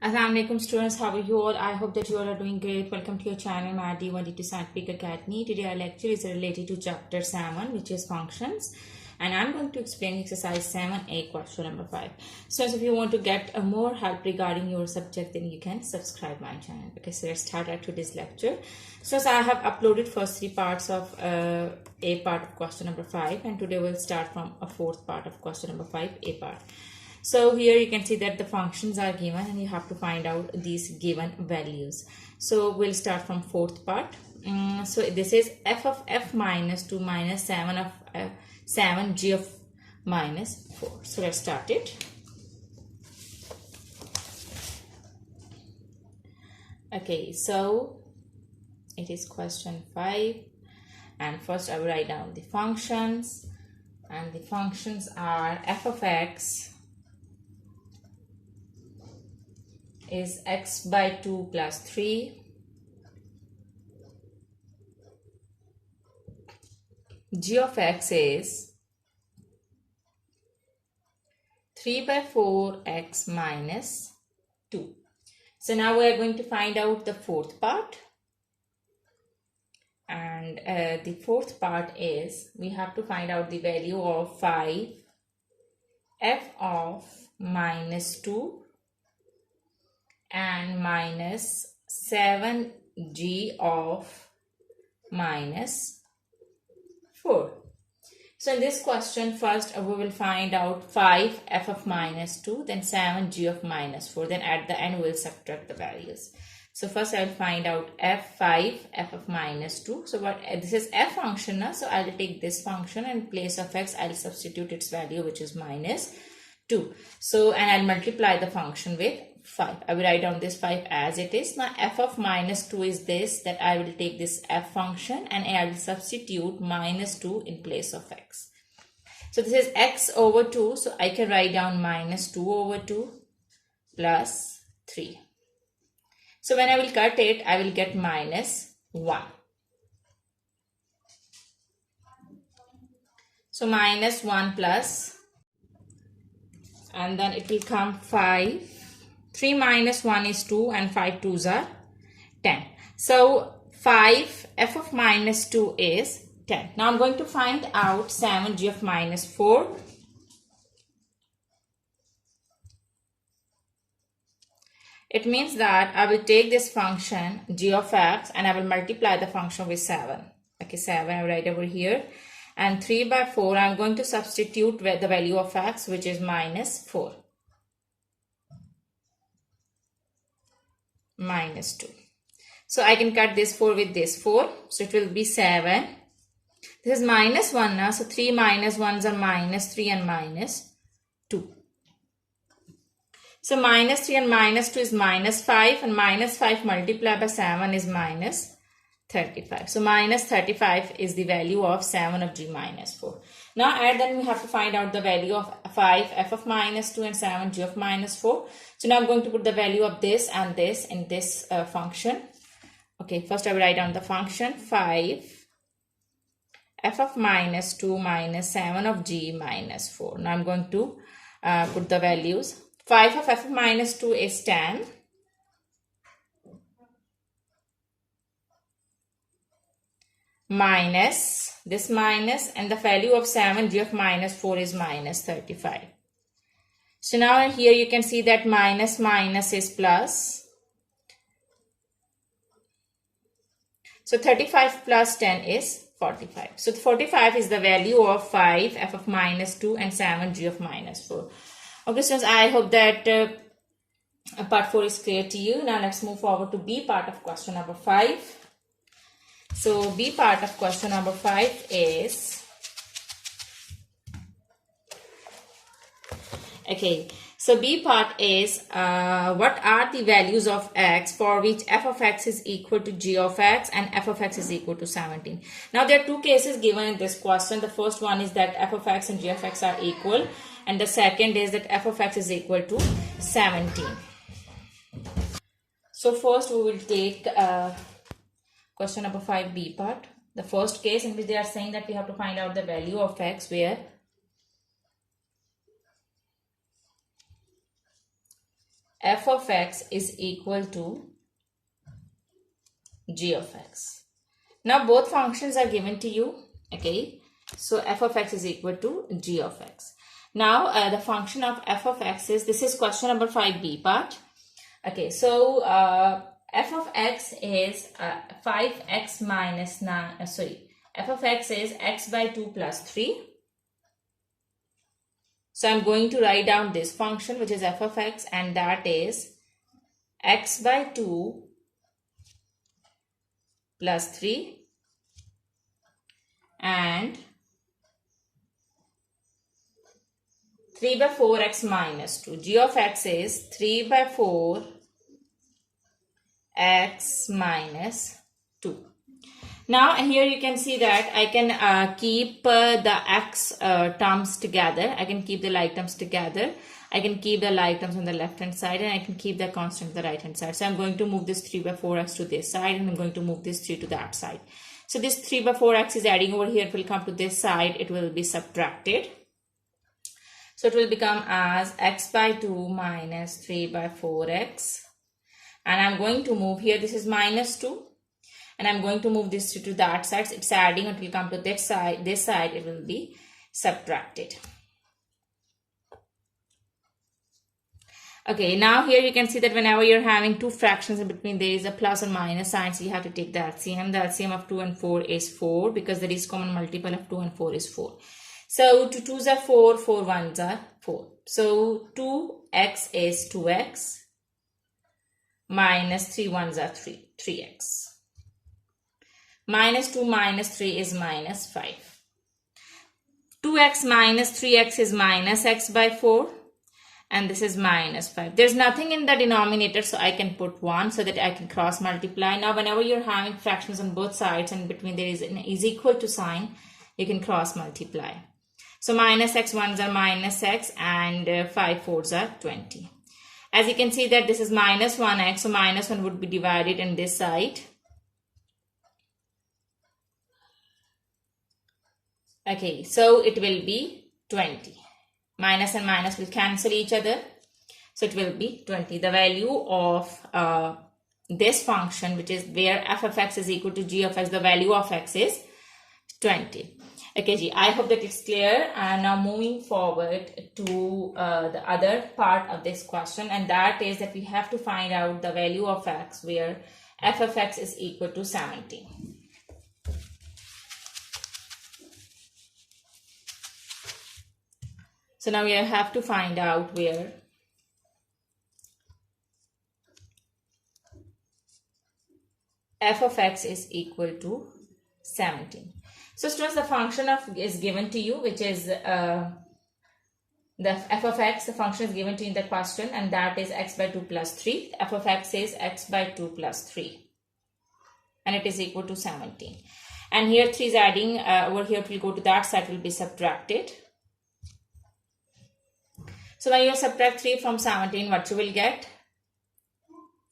Assalamualaikum students, how are you all? I hope that you all are doing great. Welcome to your channel, my D1D2 Scientific Academy. Today our lecture is related to chapter 7, which is functions. And I'm going to explain exercise 7a, question number 5. So if you want to get more help regarding your subject, then you can subscribe my channel. Okay, so let's start at today's lecture. So as I have uploaded first 3 parts of a part of question number 5. And today we'll start from a 4th part of question number 5, a part. So here you can see that the functions are given and you have to find out these given values. So we'll start from 4th part. So this is f of f minus 2 minus 7 of 7 g of minus 4. So let's start it. Okay, so it is question 5, and first I will write down the functions, and the functions are f of x is x by 2 plus 3, g of x is 3 by 4 x minus 2. So now we are going to find out the 4th part, and the 4th part is we have to find out the value of 5 f of minus 2 and minus 7g of minus 4. So in this question, first we will find out 5 f of minus 2, then 7g of minus 4, then at the end we will subtract the values. So first I will find out f5 f of minus 2. So what this is f function now, so I will take this function and in place of x I will substitute its value, which is minus 2. So and I'll multiply the function with 5. I will write down this 5 as it is. Now f of minus 2 is this, that I will take this f function and I will substitute minus 2 in place of x. So this is x over 2, so I can write down minus 2 over 2 plus 3. So when I will cut it, I will get minus 1. So minus 1 plus, and then it will come 5. 3 minus 1 is 2 and 5 2s are 10. So 5 f of minus 2 is 10. Now I'm going to find out 7g of minus 4. It means that I will take this function g of x and I will multiply the function with 7. Okay, 7 I will write over here. And 3 by 4 I'm going to substitute the value of x, which is minus 4. Minus 2. So I can cut this 4 with this 4. So it will be 7. This is minus 1 now. So 3 minus 1s are minus 3 and minus 2. So minus 3 and minus 2 is minus 5. And minus 5 multiplied by 7 is minus 35. So minus 35 is the value of 7 of g minus 4. Now then we have to find out the value of 5 f of minus 2 and 7 g of minus 4. So now I'm going to put the value of this and this in this function. Okay, first I will write down the function 5 f of minus 2 minus 7 of g minus 4. Now I'm going to put the values. 5 of f of minus 2 is 10. Minus this minus, and the value of 7g of minus 4 is minus 35. So now here you can see that minus minus is plus. So 35 plus 10 is 45. So 45 is the value of 5 f of minus 2 and 7g of minus 4. Okay students, I hope that part 4 is clear to you. Now let's move forward to B part of question number 5. So B part of question number 5 is, okay, so B part is what are the values of x for which f of x is equal to g of x and f of x is equal to 17. Now there are 2 cases given in this question. The first one is that f of x and g of x are equal, and the second is that f of x is equal to 17. So first we will take question number 5b part, the first case in which they are saying that we have to find out the value of x where f of x is equal to g of x. Now both functions are given to you. Okay, so f of x is equal to g of x. Now the function of f of x is, this is question number 5b part. Okay, so f of x is 5x minus 9, f of x is x by 2 plus 3. So I'm going to write down this function which is f of x, and that is x by 2 plus 3 and 3 by 4x minus 2. G of x is 3 by 4 x minus 2. Now here you can see that I can keep the x terms together. I can keep the like terms together. I can keep the like terms on the left hand side, and I can keep the constant on the right hand side. So I'm going to move this 3 by 4x to this side, and I'm going to move this 3 to that side. So this 3 by 4x is adding over here. It will come to this side. It will be subtracted. So it will become as x by 2 minus 3 by 4x. And I'm going to move here. This is minus 2. And I'm going to move this 2 to that side. It's adding. It will come to this side. This side it will be subtracted. Okay, now here you can see that whenever you're having two fractions in between, there is a plus or minus sign, so you have to take the LCM. The LCM of 2 and 4 is 4, because the least common multiple of 2 and 4 is 4. So 2 2s are 4, 4 1s are 4. So 2x is 2x minus 3 1s are 3x. Minus 2 minus 3 is minus 5. 2x minus 3x is minus x by 4. And this is minus 5. There's nothing in the denominator, so I can put 1 so that I can cross multiply. Now whenever you're having fractions on both sides and between there is an is equal to sign, you can cross multiply. So minus x 1s are minus x, and 5 4s are 20. As you can see that this is minus 1x, so minus 1 would be divided in this side. Okay, so it will be 20. Minus and minus will cancel each other. So it will be 20. The value of this function, which is where f of x is equal to g of x, the value of x is 20. Okay, G, I hope that it's clear. And now moving forward to the other part of this question, and that is that we have to find out the value of x where f of x is equal to 17. So now we have to find out where f of x is equal to 17. So students, the function of is given to you, which is the f of x, the function is given to you in the question, and that is x by 2 plus 3. F of x is x by 2 plus 3. And it is equal to 17. And here 3 is adding, over here it will go to that side, will be subtracted. So when you subtract 3 from 17, what you will get?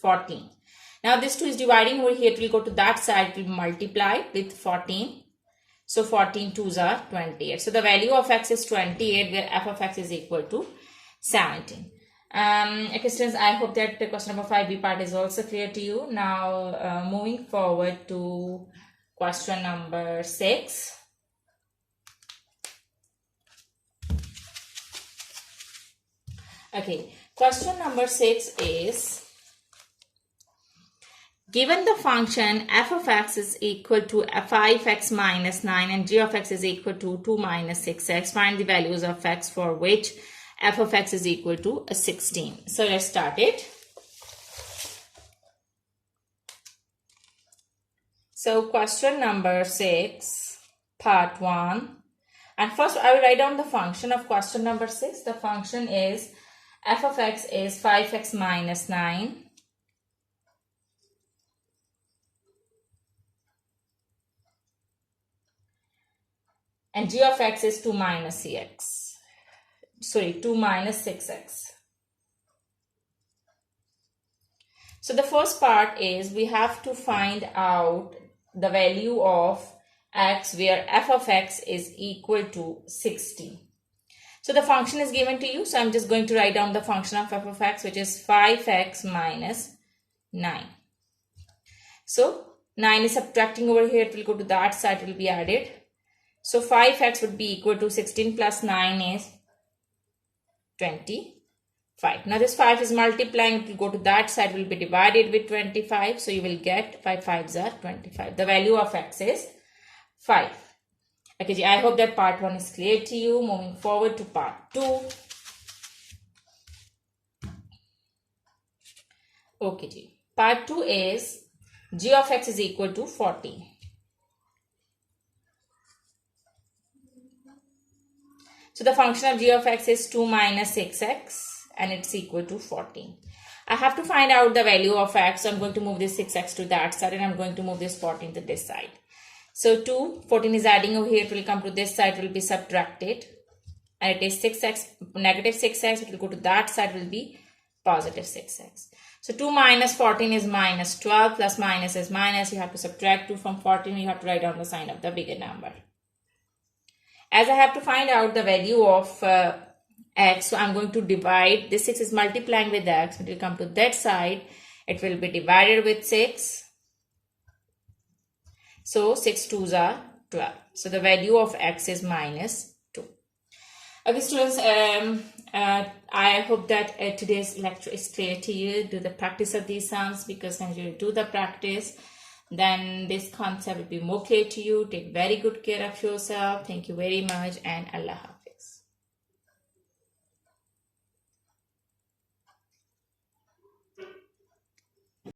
14. Now this 2 is dividing over here. It will go to that side. It will multiply with 14. So 14 2s are 28. So the value of x is 28, where f of x is equal to 17. Okay, students, I hope that the question number 5b part is also clear to you. Now moving forward to question number 6. Okay, question number 6 is, given the function f of x is equal to 5x minus 9 and g of x is equal to 2 minus 6x, find the values of x for which f of x is equal to 16. So let's start it. So question number 6, part 1. And first I will write down the function of question number 6. The function is f of x is 5x minus 9 and g of x is 2 minus 6x. So the first part is we have to find out the value of x where f of x is equal to 16. So the function is given to you. So I'm just going to write down the function of f of x, which is 5x minus 9. So 9 is subtracting over here. It will go to that side. It will be added. So 5x would be equal to 16 plus 9 is 25. Now this 5 is multiplying. It will go to that side. Will be divided with 25. So you will get 5 5s are 25. The value of x is 5. Okay, I hope that part 1 is clear to you. Moving forward to part 2. Okay, part 2 is g of x is equal to 40. So the function of g of x is 2 minus 6x and it's equal to 40. I have to find out the value of x. So I'm going to move this 6x to that side and I'm going to move this 14 to this side. So 14 is adding over here. It will come to this side. It will be subtracted. And it is 6x, negative 6x. It will go to that side. Will be positive 6x. So 2 minus 14 is minus 12. Plus minus is minus. You have to subtract 2 from 14. You have to write down the sign of the bigger number. As I have to find out the value of x, so I'm going to divide. This 6 is multiplying with x. It will come to that side. It will be divided with 6. So 6 2s are 12. So the value of x is minus 2. Okay, students, I hope that today's lecture is clear to you. Do the practice of these sums, because when you do the practice, then this concept will be more clear to you. Take very good care of yourself. Thank you very much, and Allah Hafiz.